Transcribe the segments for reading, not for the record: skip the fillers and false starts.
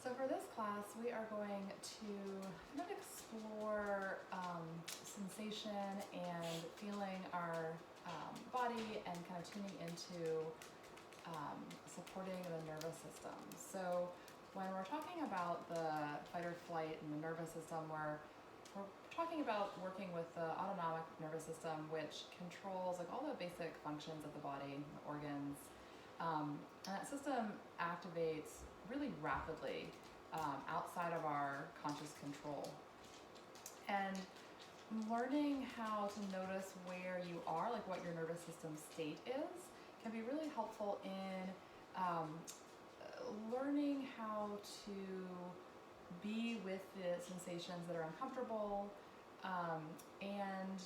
So for this class, we are going to kind of explore sensation and feeling our body and kind of tuning into supporting the nervous system. So when we're talking about the fight or flight and the nervous system, we're talking about working with the autonomic nervous system, which controls like all the basic functions of the body, the organs. And that system activates really rapidly outside of our conscious control. And learning how to notice where you are, like what your nervous system state is, can be really helpful in learning how to be with the sensations that are uncomfortable and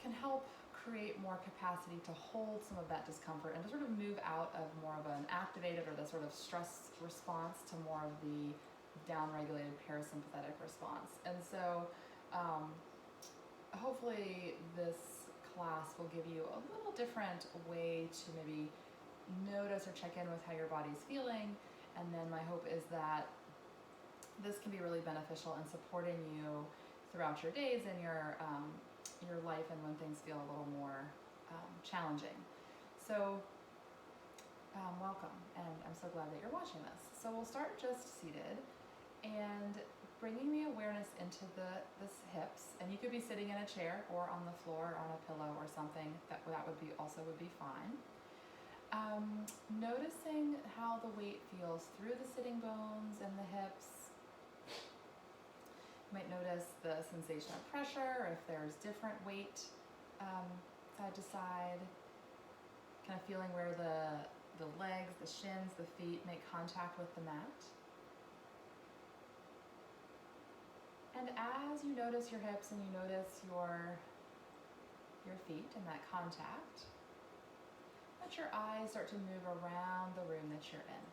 can help create more capacity to hold some of that discomfort and to sort of move out of more of an activated or the sort of stress response to more of the down-regulated parasympathetic response. And so hopefully this class will give you a little different way to maybe notice or check in with how your body's feeling. And then my hope is that this can be really beneficial in supporting you throughout your days and your life and when things feel a little more challenging. So welcome, and I'm so glad that you're watching this. So we'll start just seated and bringing the awareness into the hips, and you could be sitting in a chair or on the floor or on a pillow or something. That would be fine. Noticing how the weight feels through the sitting bones and the hips. You might notice the sensation of pressure, or if there's different weight side to side. Kind of feeling where the legs, the shins, the feet make contact with the mat. And as you notice your hips and you notice your feet and that contact, let your eyes start to move around the room that you're in.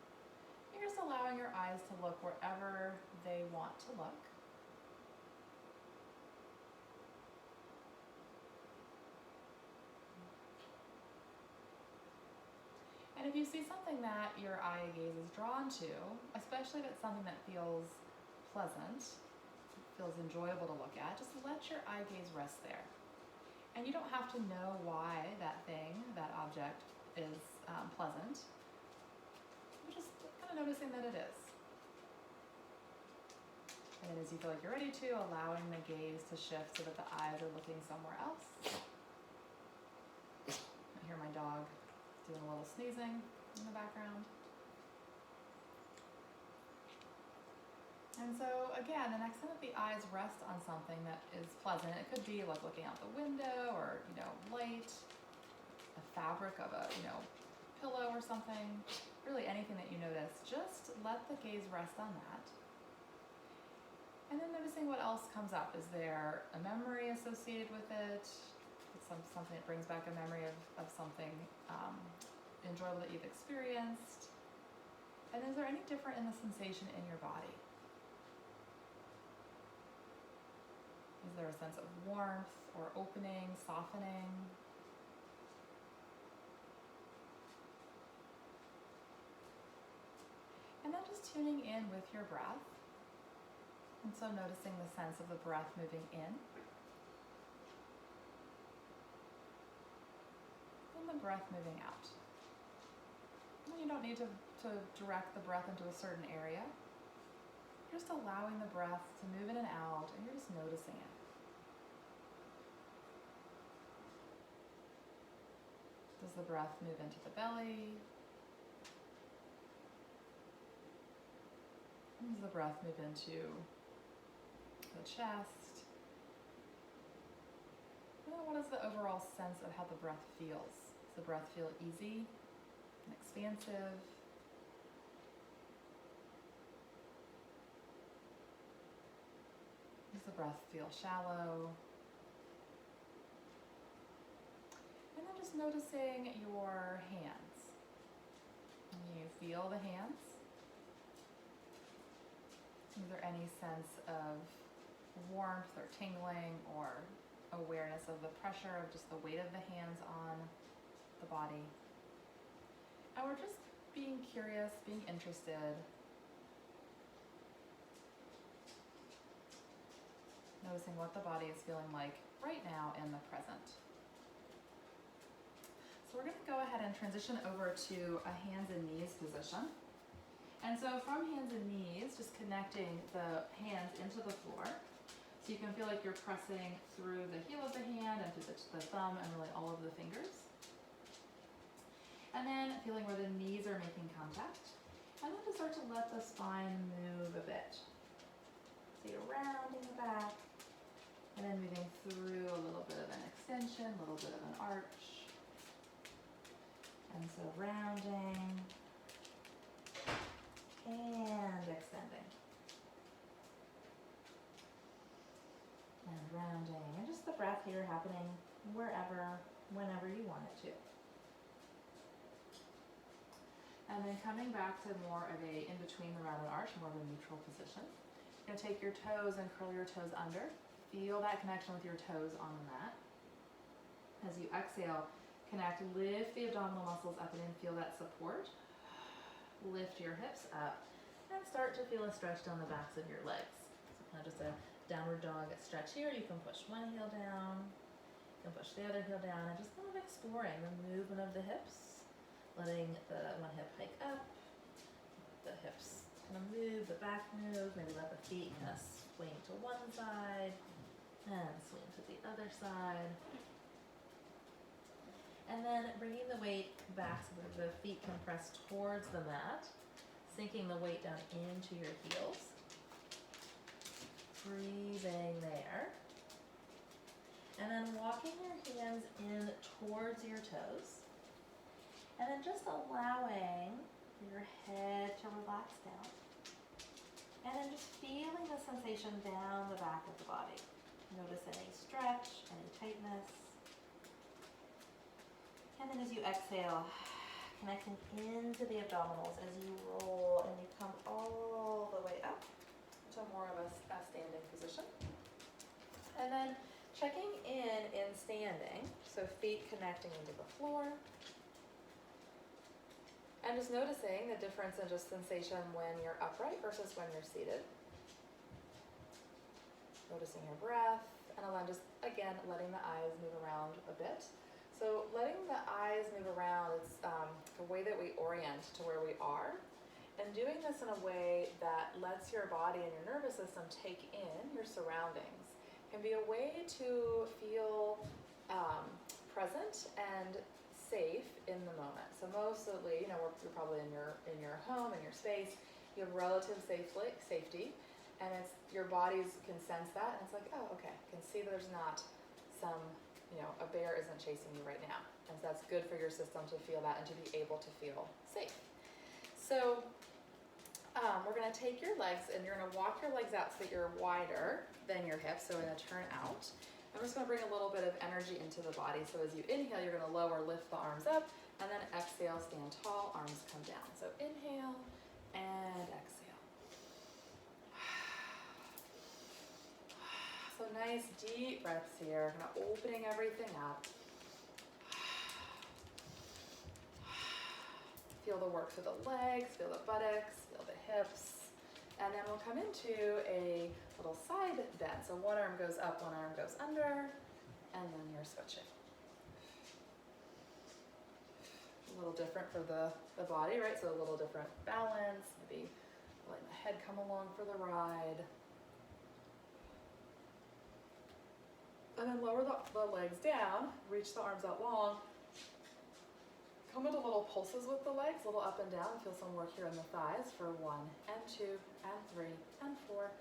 You're just allowing your eyes to look wherever they want to look. And if you see something that your eye gaze is drawn to, especially if it's something that feels pleasant, feels enjoyable to look at, just let your eye gaze rest there. And you don't have to know why that thing, that object, is pleasant. You're just kind of noticing that it is. And then as you feel like you're ready to, allowing the gaze to shift so that the eyes are looking somewhere else. I hear my dog doing a little sneezing in the background. And so again, the next time that the eyes rest on something that is pleasant, it could be like looking out the window or, light, a fabric of a, pillow or something, really anything that you notice, just let the gaze rest on that. And then noticing what else comes up. Is there a memory associated with it? Something that brings back a memory of something enjoyable that you've experienced? And is there any different in the sensation in your body? Is there a sense of warmth or opening, softening? And then just tuning in with your breath. And so noticing the sense of the breath moving in. And the breath moving out. And you don't need to direct the breath into a certain area. You're just allowing the breath to move in and out, and you're just noticing it. Does the breath move into the belly? Does the breath move into the chest? And then what is the overall sense of how the breath feels? Does the breath feel easy and expansive? Does the breath feel shallow? And then just noticing your hands. Can you feel the hands? Is there any sense of warmth or tingling or awareness of the pressure of just the weight of the hands on the body? And we're just being curious, being interested noticing what the body is feeling like right now in the present. So we're gonna go ahead and transition over to a hands and knees position. And so from hands and knees, just connecting the hands into the floor. So you can feel like you're pressing through the heel of the hand and through the thumb and really all of the fingers. And then feeling where the knees are making contact. And then just start to let the spine move a bit. So you're rounding the back and then moving through a little bit of an extension, a little bit of an arch. And so rounding and extending. And rounding. And just the breath here happening wherever, whenever you want it to. And then coming back to more of a in between the rounded arch, more of a neutral position. You're gonna take your toes and curl your toes under. Feel that connection with your toes on the mat. As you exhale, connect, lift the abdominal muscles up and in, feel that support. Lift your hips up and start to feel a stretch down the backs of your legs. So kind of just a downward dog stretch here. You can push one heel down, you can push the other heel down, and just kind of exploring the movement of the hips, letting the one hip hike up, the hips kind of move, the back move, maybe let the feet kind of swing to one side and swing to the other side. And then bringing the weight back so that the feet can press towards the mat, sinking the weight down into your heels. Breathing there. And then walking your hands in towards your toes. And then just allowing your head to relax down. And then just feeling the sensation down the back of the body. Notice any stretch, any tightness. And then as you exhale, connecting into the abdominals as you roll and you come all the way up to more of a standing position. And then checking in standing, so feet connecting into the floor. And just noticing the difference in just sensation when you're upright versus when you're seated. Noticing your breath, and then just, again, letting the eyes move around a bit. So letting the eyes move around, it's the way that we orient to where we are. And doing this in a way that lets your body and your nervous system take in your surroundings can be a way to feel present and safe in the moment. So mostly, you're probably in your home, in your space, you have relative safety, and it's your bodies can sense that, and it's like, oh, okay, I can see that there's not some, a bear isn't chasing you right now. And so that's good for your system to feel that and to be able to feel safe. So we're gonna take your legs and you're gonna walk your legs out so that you're wider than your hips, so we're gonna turn out. I'm just gonna bring a little bit of energy into the body. So as you inhale, you're gonna lift the arms up, and then exhale, stand tall, arms come down. So inhale and exhale. So nice deep breaths here, kind of opening everything up. Feel the work through the legs, feel the buttocks, feel the hips. And then we'll come into a little side bend. So one arm goes up, one arm goes under, and then you're switching. A little different for the body, right? So a little different balance, maybe letting the head come along for the ride. And then lower the legs down, reach the arms out long. Come into little pulses with the legs, a little up and down. Feel some work here in the thighs for 1 and 2 and 3 and 4,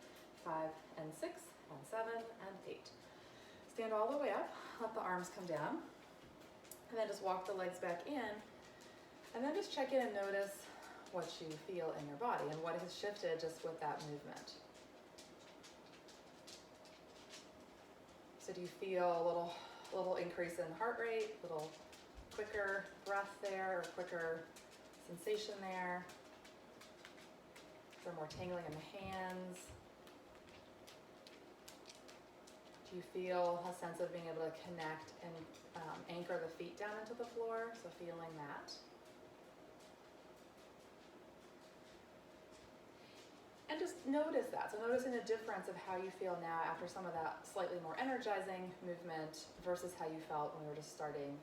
5 and 6 and 7 and 8. Stand all the way up, let the arms come down, and then just walk the legs back in. And then just check in and notice what you feel in your body and what has shifted just with that movement. So do you feel a little increase in heart rate, a little quicker breath there, or quicker sensation there? Is there more tingling in the hands? Do you feel a sense of being able to connect and anchor the feet down into the floor? So feeling that. And just notice that. So noticing the difference of how you feel now after some of that slightly more energizing movement versus how you felt when we were just starting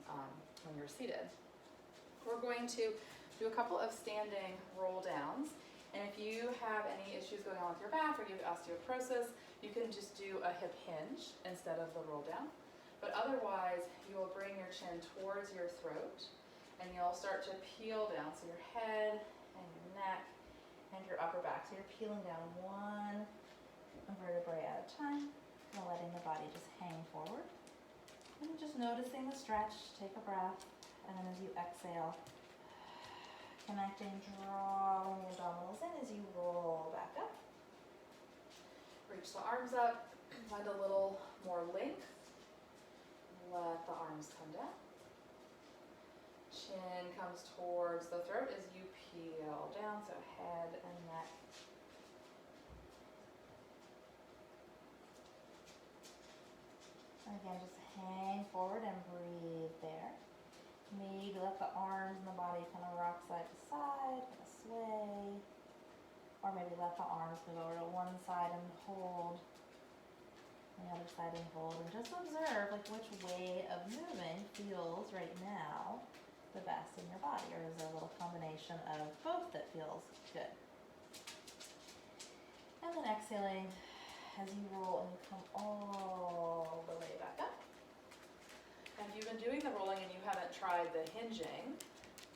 when you were seated. We're going to do a couple of standing roll downs. And if you have any issues going on with your back or you have osteoporosis, you can just do a hip hinge instead of the roll down. But otherwise, you will bring your chin towards your throat and you'll start to peel down. So your head and your neck and your upper back. So you're peeling down one vertebrae at a time and letting the body just hang forward. And just noticing the stretch, take a breath, and then as you exhale, connecting, drawing the abdominals in as you roll back up. Reach the arms up, find a little more length. Let the arms come down. Chin comes towards the throat as you peel down, so head and neck. And again, just hang forward and breathe there. Maybe let the arms and the body kind of rock side to side, kind of sway. Or maybe let the arms move over to one side and hold, the other side and hold. And just observe like which way of moving feels right now the best in your body, or is there a little combination of both that feels good? And then exhaling as you roll and you come all the way back up. And if you've been doing the rolling and you haven't tried the hinging,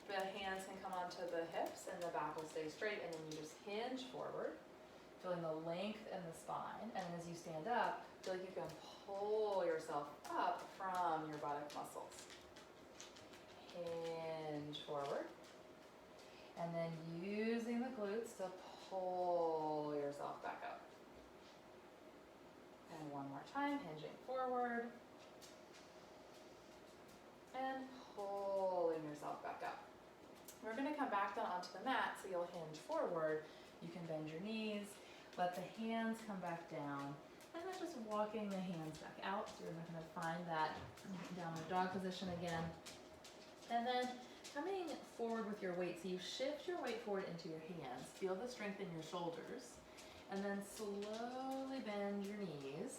the hands can come onto the hips and the back will stay straight, and then you just hinge forward, feeling the length in the spine. And then as you stand up, feel like you can pull yourself up from your buttock muscles. Hinge forward. And then using the glutes to pull yourself back up. And one more time, hinging forward. And pulling yourself back up. We're going to come back down onto the mat, so you'll hinge forward. You can bend your knees, let the hands come back down, and then just walking the hands back out. So you're going to find that downward dog position again. And then coming forward with your weight, so you shift your weight forward into your hands, feel the strength in your shoulders, and then slowly bend your knees,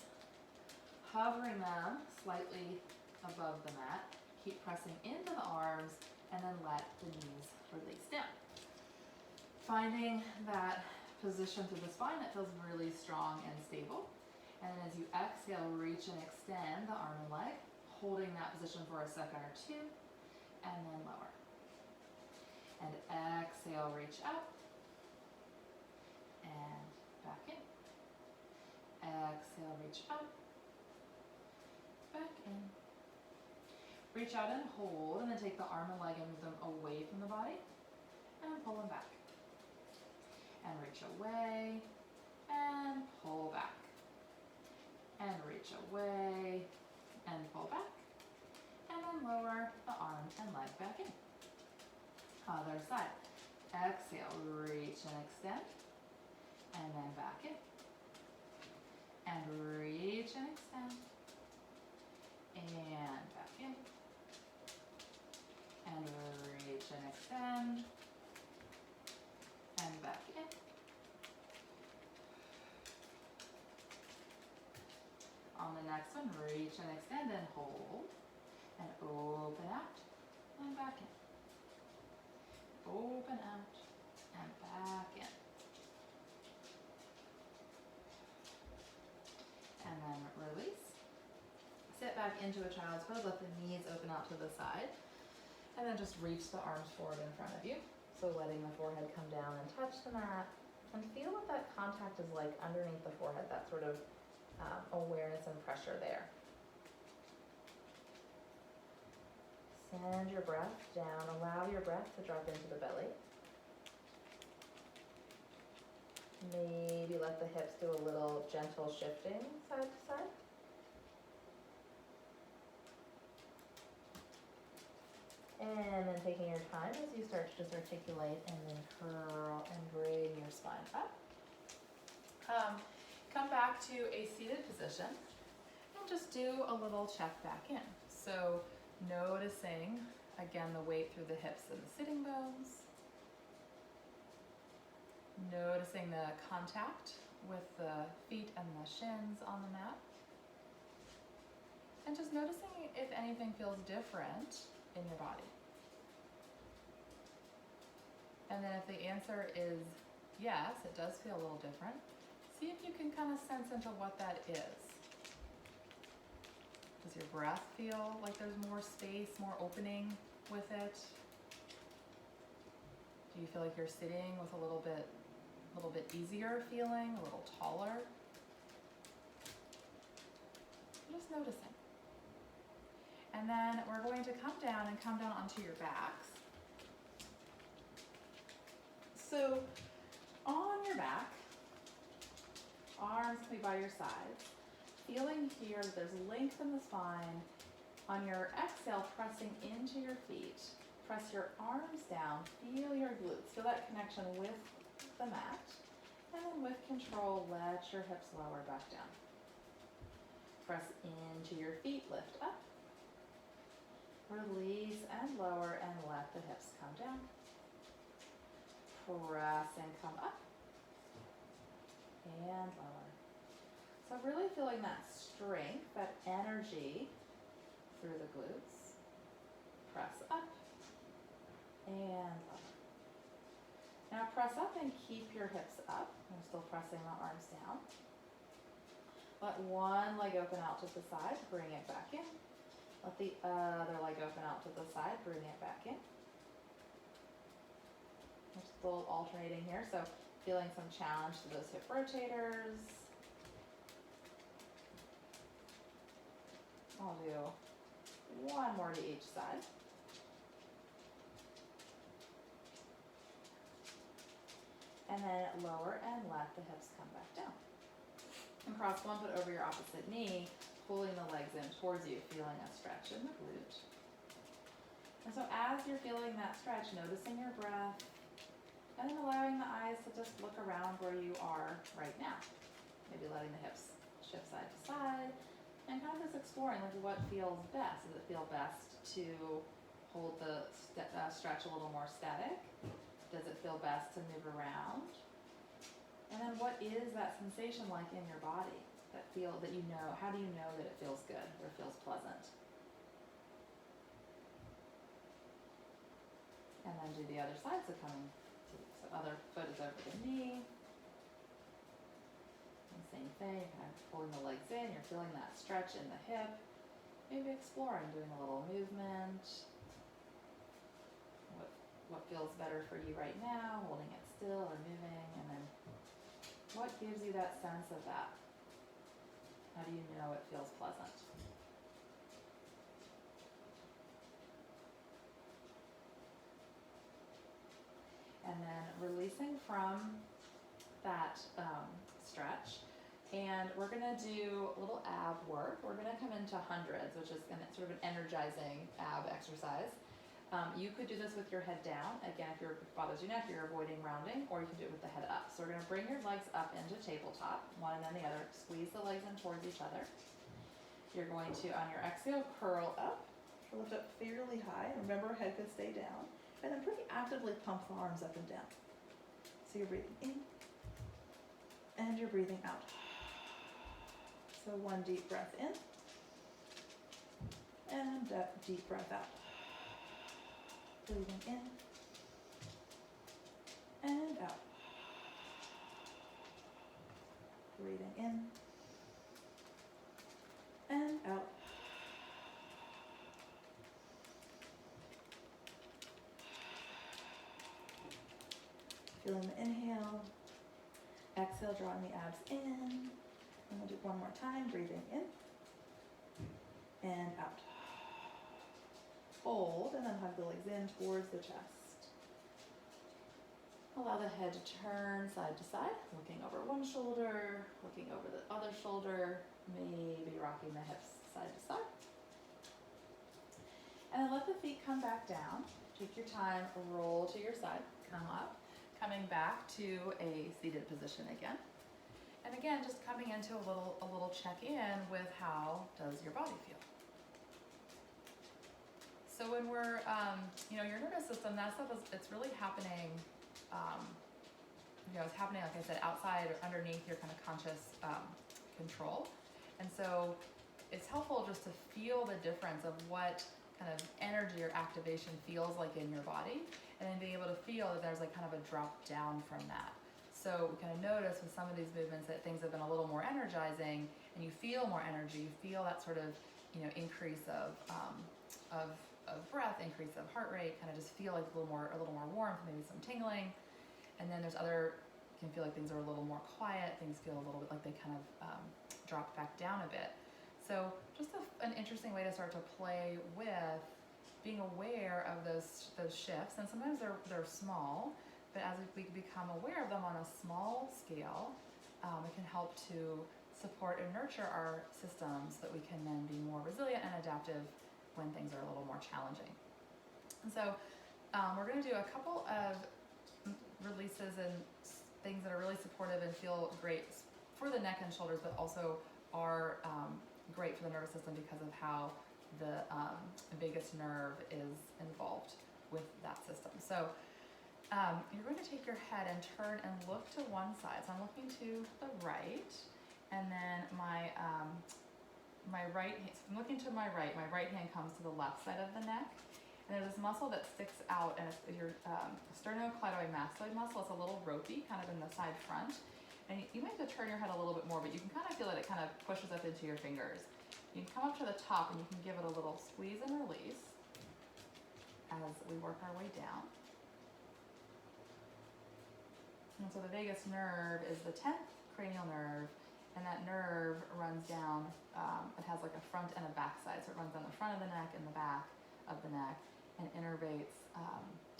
hovering them slightly above the mat. Keep pressing into the arms, and then let the knees release down. Finding that position through the spine that feels really strong and stable. And then as you exhale, reach and extend the arm and leg, holding that position for a second or two, and then lower. And exhale, reach out, and back in. Exhale, reach out, back in. Reach out and hold, and then take the arm and leg and move them away from the body, and pull them back. And reach away, and pull back. And reach away, and pull back. And then lower the arm and leg back in. Other side. Exhale, reach and extend, and then back in. And reach and extend, and back in. And reach and extend, and back in. On the next one, reach and extend and hold, and open out, and back in. Open out, and back in. And then release. Sit back into a child's pose, let the knees open out to the side. And then just reach the arms forward in front of you. So letting the forehead come down and touch the mat. And feel what that contact is like underneath the forehead, that sort of awareness and pressure there. Send your breath down. Allow your breath to drop into the belly. Maybe let the hips do a little gentle shifting side to side. And then taking your time as you start to just articulate and then curl and bring your spine up. Come back to a seated position and just do a little check back in. So noticing, again, the weight through the hips and the sitting bones. Noticing the contact with the feet and the shins on the mat. And just noticing if anything feels different in your body. And then if the answer is yes, it does feel a little different, see if you can kind of sense into what that is. Does your breath feel like there's more space, more opening with it? Do you feel like you're sitting with a little bit easier feeling, a little taller? Just noticing. And then we're going to come down onto your backs. So on your back, arms can be by your sides. Feeling here that there's length in the spine. On your exhale, pressing into your feet. Press your arms down, feel your glutes. Feel that connection with the mat. And then with control, let your hips lower back down. Press into your feet, lift up. Release and lower and let the hips come down. Press and come up. And lower. So really feeling that strength, that energy through the glutes. Press up and lower. Now press up and keep your hips up. I'm still pressing the arms down. Let one leg open out to the side, bring it back in. Let the other leg open out to the side, bring it back in. Just a little alternating here, so feeling some challenge to those hip rotators. I'll do one more to each side. And then lower and let the hips come back down. And cross one foot over your opposite knee, pulling the legs in towards you, feeling a stretch in the glute. And so as you're feeling that stretch, noticing your breath, and then allowing the eyes to just look around where you are right now. Maybe letting the hips shift side to side, and kind of just exploring like what feels best. Does it feel best to hold the stretch a little more static? Does it feel best to move around? And then what is that sensation like in your body that you know, how do you know that it feels good or feels pleasant? And then do the other side, so other foot is over the knee. And same thing, kind of pulling the legs in, you're feeling that stretch in the hip. Maybe exploring, doing a little movement. What feels better for you right now, holding it still or moving, and then what gives you that sense of that? How do you know it feels pleasant? And then releasing from that stretch. And we're gonna do a little ab work. We're gonna come into hundreds, which is sort of an energizing ab exercise. You could do this with your head down. Again, if it bothers your neck, you're avoiding rounding, or you can do it with the head up. So we're gonna bring your legs up into tabletop, one and then the other. Squeeze the legs in towards each other. You're going to, on your exhale, curl up, lift up fairly high. Remember, head could stay down. And then pretty actively pump the arms up and down. So you're breathing in, and you're breathing out. So one deep breath in, and a deep breath out. Breathing in, and out. Breathing in, and out. Feeling the inhale, exhale, drawing the abs in, and we'll do one more time, breathing in, and out. Fold, and then hug the legs in towards the chest. Allow the head to turn side to side, looking over one shoulder, looking over the other shoulder, maybe rocking the hips side to side. And then let the feet come back down. Take your time, roll to your side, come up. Coming back to a seated position again. And again, just coming into a little check-in with how does your body feel. So when we're, your nervous system, that stuff it's really happening it's happening, like I said, outside or underneath your kind of conscious control. And so it's helpful just to feel the difference of what kind of energy or activation feels like in your body, and then being able to feel that there's like kind of a drop down from that. So we kind of notice with some of these movements that things have been a little more energizing, and you feel more energy, you feel that sort of, increase of breath, increase of heart rate, kind of just feel like a little more warmth, maybe some tingling. And then there's other, you can feel like things are a little more quiet, things feel a little bit like they kind of drop back down a bit. So just an interesting way to start to play with being aware of those shifts, and sometimes they're small, but as we become aware of them on a small scale, it can help to support and nurture our systems so that we can then be more resilient and adaptive when things are a little more challenging. And so we're going to do a couple of releases and things that are really supportive and feel great for the neck and shoulders, but also are great for the nervous system because of how the vagus nerve is involved with that system. So you're going to take your head and turn and look to one side. So I'm looking to the right, and then my right, so I'm looking to my right hand comes to the left side of the neck. And there's this muscle that sticks out, and it's your sternocleidomastoid muscle. It's a little ropey, kind of in the side front. And you might have to turn your head a little bit more, but you can kind of feel that it kind of pushes up into your fingers. You can come up to the top and you can give it a little squeeze and release as we work our way down. And so the vagus nerve is the 10th cranial nerve, and that nerve runs down, it has like a front and a back side. So it runs down the front of the neck and the back of the neck and innervates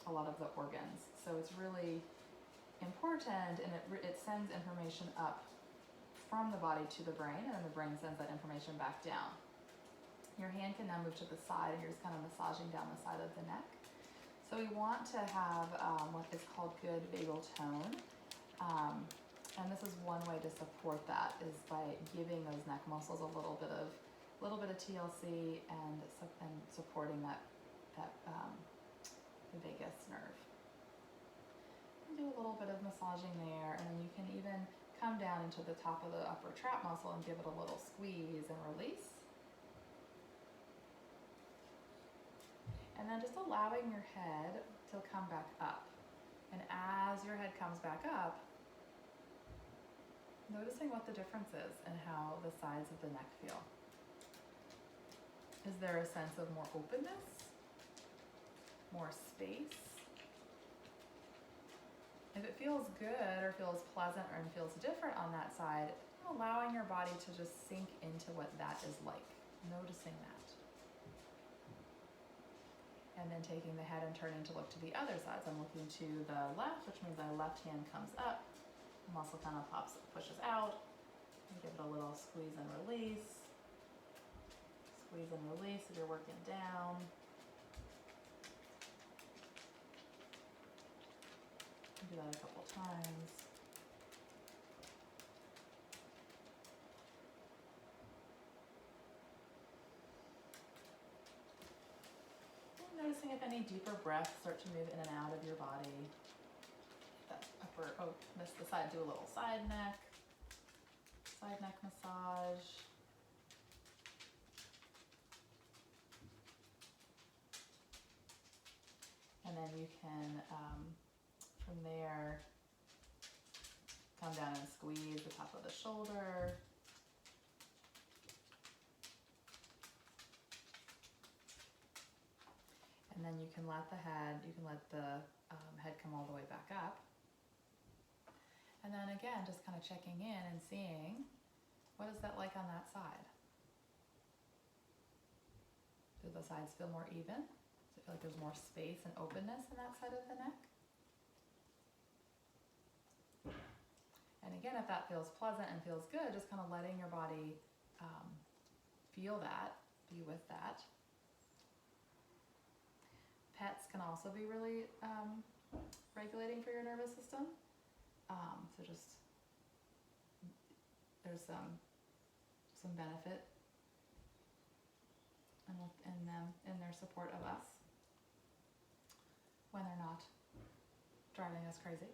a lot of the organs. So it's really important, and it sends information up from the body to the brain, and then the brain sends that information back down. Your hand can now move to the side, and you're just kind of massaging down the side of the neck. So we want to have what is called good vagal tone, and this is one way to support that is by giving those neck muscles a little bit of TLC and supporting that the vagus nerve. Do a little bit of massaging there, and then you can even come down into the top of the upper trap muscle and give it a little squeeze and release. And then just allowing your head to come back up. And as your head comes back up, noticing what the difference is and how the sides of the neck feel. Is there a sense of more openness, more space? If it feels good or feels pleasant or feels different on that side, allowing your body to just sink into what that is like, noticing that. And then taking the head and turning to look to the other side. So I'm looking to the left, which means my left hand comes up, the muscle kind of pushes out. Give it a little squeeze and release. Squeeze and release if you're working down. Do that a couple times. And noticing if any deeper breaths start to move in and out of your body. That missed the side, do a little side neck massage. And then you can, from there, come down and squeeze the top of the shoulder. And then you can let the head come all the way back up. And then again, just kind of checking in and seeing, what is that like on that side? Do the sides feel more even? Does it feel like there's more space and openness in that side of the neck? And again, if that feels pleasant and feels good, just kind of letting your body feel that, be with that. Pets can also be really regulating for your nervous system. So just, there's some benefit in them, in their support of us when they're not driving us crazy.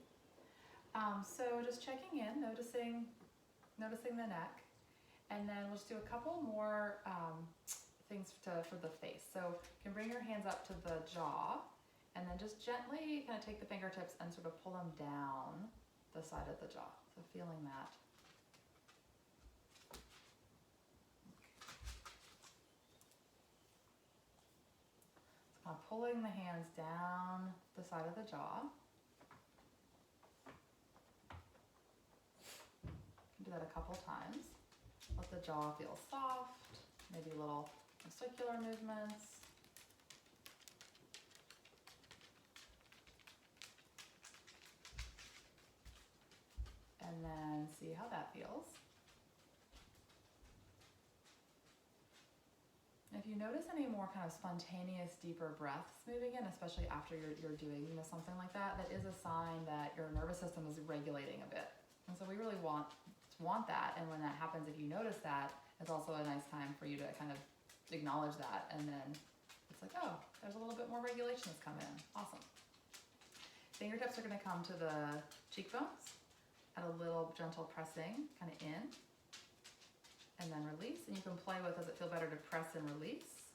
So just checking in, noticing the neck, and then we'll just do a couple more things for the face. So you can bring your hands up to the jaw, and then just gently kind of take the fingertips and sort of pull them down the side of the jaw. So feeling that. So kind of pulling the hands down the side of the jaw. Do that a couple times. Let the jaw feel soft, maybe little circular movements. And then see how that feels. If you notice any more kind of spontaneous, deeper breaths moving in, especially after you're doing something like that, that is a sign that your nervous system is regulating a bit. And so we really want that, and when that happens, if you notice that, it's also a nice time for you to kind of acknowledge that, and then it's like, oh, there's a little bit more regulation that's come in. Awesome. Fingertips are going to come to the cheekbones at a little gentle pressing, kind of in, and then release. And you can play with, does it feel better to press and release,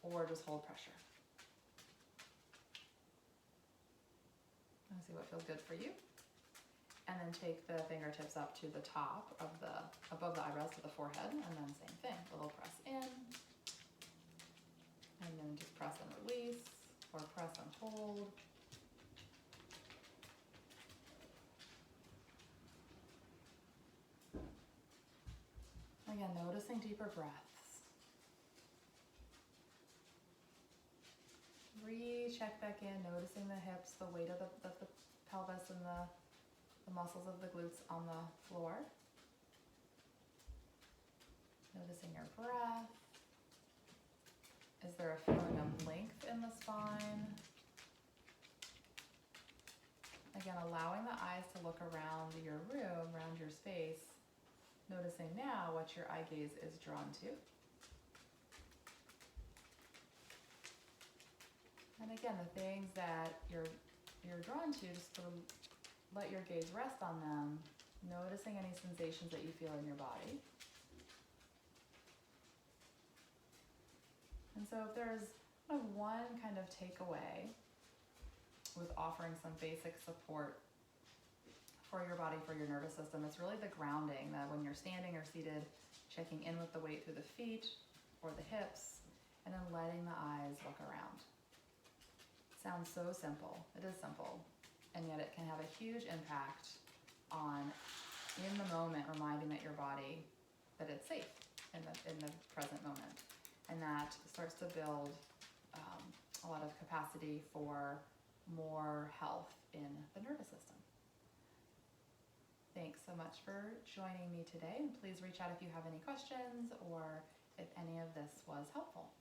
or just hold pressure? Let's see what feels good for you. And then take the fingertips up to the top of above the eyebrows to the forehead, and then same thing, a little press in, and then just press and release, or press and hold. Again, noticing deeper breaths. Recheck back in, noticing the hips, the weight of the pelvis, and the muscles of the glutes on the floor. Noticing your breath. Is there a feeling of length in the spine? Again, allowing the eyes to look around your room, around your space, noticing now what your eye gaze is drawn to. And again, the things that you're drawn to, just sort of let your gaze rest on them, noticing any sensations that you feel in your body. And so if there's one kind of takeaway with offering some basic support for your body, for your nervous system, it's really the grounding, that when you're standing or seated, checking in with the weight through the feet or the hips, and then letting the eyes look around. Sounds so simple. It is simple. And yet it can have a huge impact on, in the moment, reminding that your body, that it's safe in the present moment. And that starts to build a lot of capacity for more health in the nervous system. Thanks so much for joining me today, and please reach out if you have any questions or if any of this was helpful.